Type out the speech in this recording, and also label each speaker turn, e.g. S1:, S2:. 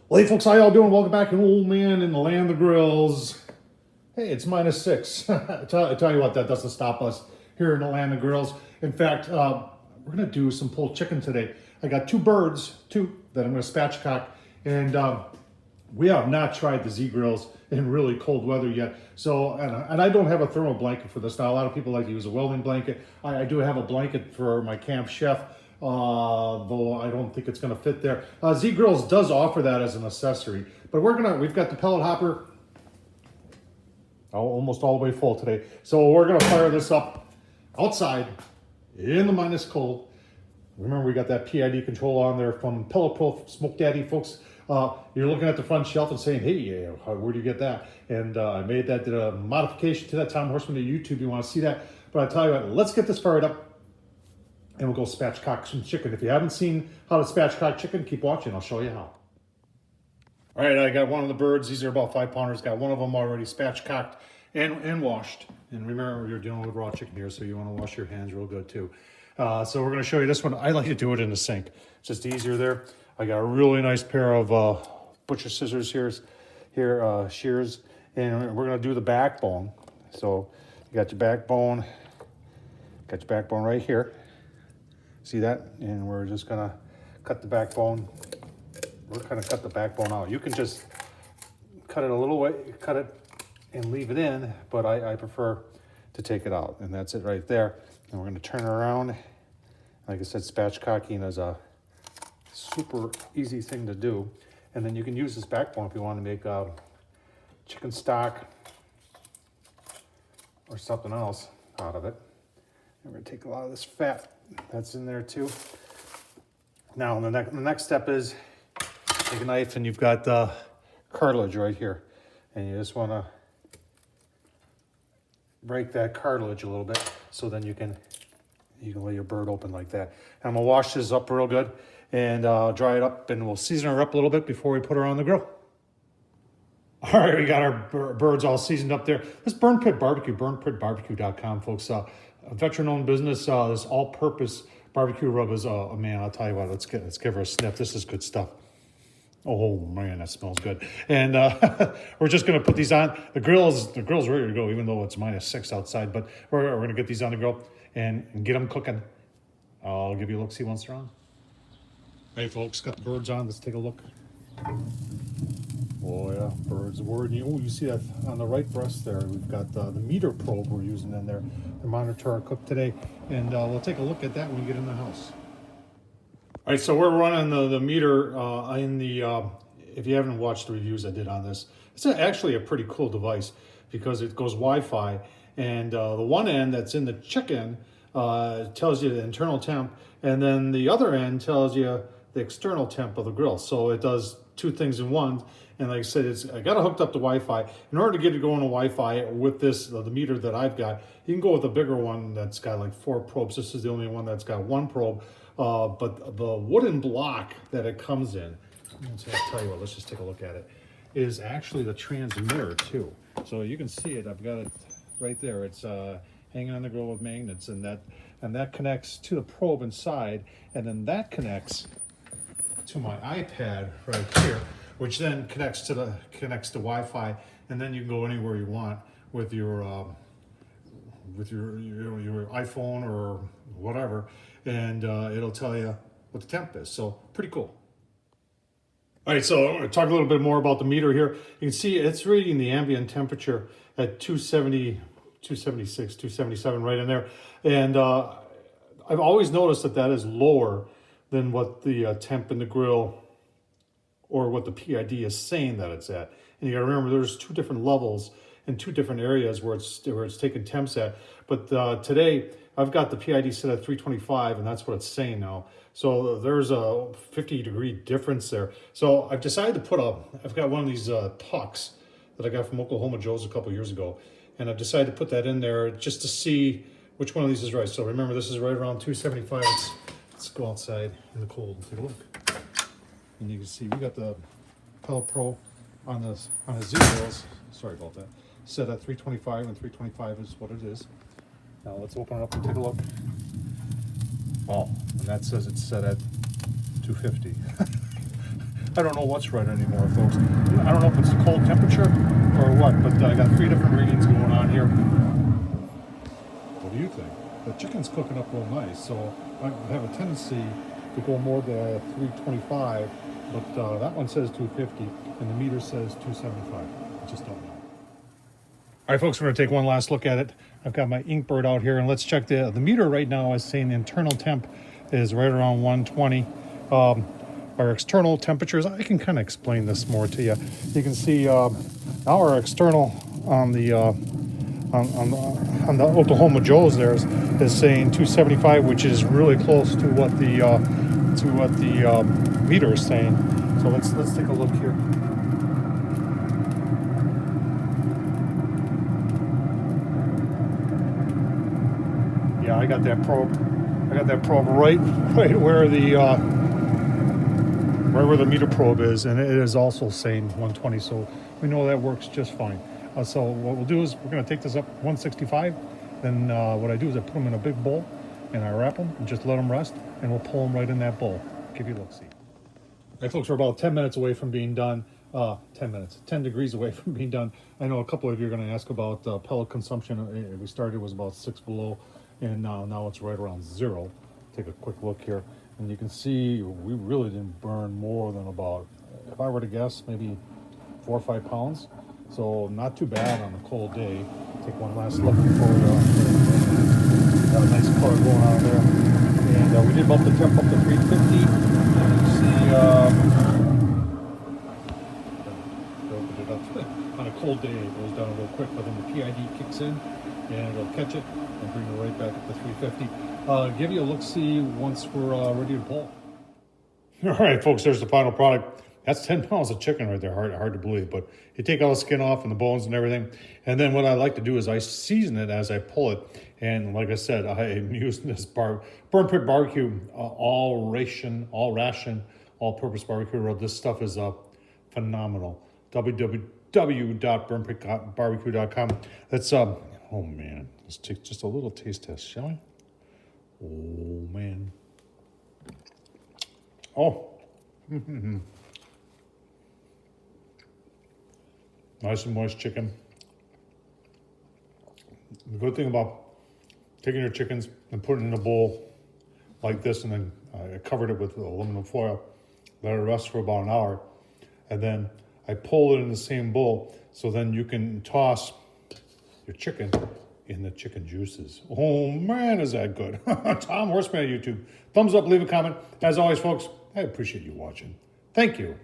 S1: Well, hey folks, how y'all doing? Welcome back to Old Man in the Land of Grills. Hey, it's -6. I tell you what, that doesn't stop us here in the Land of Grills. In fact, we're gonna do some pulled chicken today. I got two that I'm gonna spatchcock, and we have not tried the Z-Grills in really cold weather yet. So, and I don't have a thermal blanket for this. Now, a lot of people like to use a welding blanket. I do have a blanket for my Camp Chef, though I don't think it's gonna fit there. Z-Grills does offer that as an accessory, but we've got the pellet hopper almost all the way full today. So we're gonna fire this up outside in the minus cold. Remember, we got that PID control on there from Pellet Pro Smoke Daddy, folks. You're looking at the front shelf and saying, hey, where do you get that? And I made that, did a modification to that. Tom Horseman to YouTube, you want to see that. But I tell you what, let's get this fired up and we'll go spatchcock some chicken. If you haven't seen how to spatchcock chicken, keep watching, I'll show you how. All right, I got one of the birds. These are about 5-pounders. Got one of them already spatchcocked and washed. And remember, you're dealing with raw chicken here, so you want to wash your hands real good too. So we're going to show you this one. I like to do it in the sink. It's just easier there. I got a really nice pair of butcher scissors shears, and we're going to do the backbone. So you got your backbone right here. See that? And we're just going to cut the backbone. We're going to cut the backbone out. You can just cut it a little way, cut it and leave it in, but I prefer to take it out, and that's it right there. And we're going to turn it around. Like I said, spatchcocking is a super easy thing to do. And then you can use this backbone if you want to make chicken stock or something else out of it. And we're going to take a lot of this fat that's in there too. Now the next step is take a knife, and you've got the cartilage right here, and you just want to break that cartilage a little bit, so then you can lay your bird open like that. And I'm gonna wash this up real good and dry it up, and we'll season her up a little bit before we put her on the grill. All right, we got our birds all seasoned up there. This Burn Pit Barbecue, burnpitbarbecue.com, folks. A veteran-owned business. This all-purpose barbecue rub is, man, I'll tell you what, let's give her a sniff. This is good stuff. Oh man, that smells good. And we're just gonna put these on. The grill's ready to go, even though it's -6 outside, but we're gonna get these on the grill and get them cooking. I'll give you a look, see once they're on. Hey folks, got the birds on, let's take a look. Oh yeah, birds word. You see that on the right breast there, we've got the meter probe we're using in there to monitor our cook today. And we'll take a look at that when we get in the house. All right, so we're running the meter in the, if you haven't watched the reviews I did on this, it's actually a pretty cool device because it goes Wi-Fi, and the one end that's in the chicken tells you the internal temp, and then the other end tells you the external temp of the grill. So it does two things in one, and like I said, I got it hooked up to Wi-Fi. In order to get it going to Wi-Fi with this, the meter that I've got, you can go with a bigger one that's got like 4 probes. This is the only one that's got 1 probe. But the wooden block that it comes in, I'll tell you what, let's just take a look at it, is actually the transmitter too. So you can see it, I've got it right there. It's hanging on the grill with magnets, and that connects to the probe inside, and then that connects to my iPad right here, which then connects to Wi-Fi, and then you can go anywhere you want with your iPhone or whatever, and it'll tell you what the temp is. So pretty cool. All right, so I'm going to talk a little bit more about the meter here. You can see it's reading the ambient temperature at 270, 276, 277 right in there. And I've always noticed that is lower than what the temp in the grill or what the PID is saying that it's at. And you got to remember, there's 2 different levels in 2 different areas where it's taking temps at. But today I've got the PID set at 325, and that's what it's saying now. So there's a 50-degree difference there. So I've decided to I've got one of these pucks that I got from Oklahoma Joe's a couple years ago, and I've decided to put that in there just to see which one of these is right. So remember, this is right around 275. Let's go outside in the cold and take a look. And you can see we got the Pellet Pro on the Z-Grills. Sorry about that. Set at 325, and 325 is what it is. Now let's open it up and take a look. Oh, and that says it's set at 250. I don't know what's right anymore, folks. I don't know if it's the cold temperature or what, but I got 3 different readings going on here. What do you think? The chicken's cooking up real nice, so I have a tendency to go more to 325, but that one says 250, and the meter says 275. I just don't know. All right, folks, we're going to take one last look at it. I've got my Inkbird out here, and let's check the meter right now. Is saying the internal temp is right around 120. Our external temperatures, I can kind of explain this more to you. You can see our external on the Oklahoma Joe's there is saying 275, which is really close to what the meter is saying. So let's take a look here. Yeah, I got that probe. right where the right where the meter probe is, and it is also saying 120. So we know that works just fine. So what we'll do is we're going to take this up 165. Then what I do is I put them in a big bowl, and I wrap them and just let them rest, and we'll pull them right in that bowl. Give you a look-see. All right, folks, we're about 10 minutes away from being done. 10 degrees away from being done. I know a couple of you are going to ask about pellet consumption. We started, was about 6 below, and now it's right around 0. Take a quick look here, and you can see we really didn't burn more than about, if I were to guess, maybe 4 or 5 pounds. So not too bad on a cold day. Take one last look before we got a nice color going on there. And we did bump the temp up to 350. And you see, opened it up. On a cold day, it goes down real quick, but then the PID kicks in and it'll catch it and bring it right back up to 350. Give you a look-see once we're ready to pull. All right, folks, there's the final product. That's 10 pounds of chicken right there. Hard to believe, but you take all the skin off and the bones and everything. And then what I like to do is I season it as I pull it. And like I said, I'm using this Burn Pit Barbecue all-purpose barbecue rub. This stuff is phenomenal. www.burnpitbarbecue.com. Let's, oh man, let's take just a little taste test, shall we? Oh man. Oh. Nice and moist chicken. The good thing about taking your chickens and putting it in a bowl like this, and then I covered it with aluminum foil, let it rest for about an hour, and then I pull it in the same bowl, so then you can toss your chicken in the chicken juices. Oh man, is that good. Tom Horseman on YouTube. Thumbs up, leave a comment. As always, folks, I appreciate you watching. Thank you.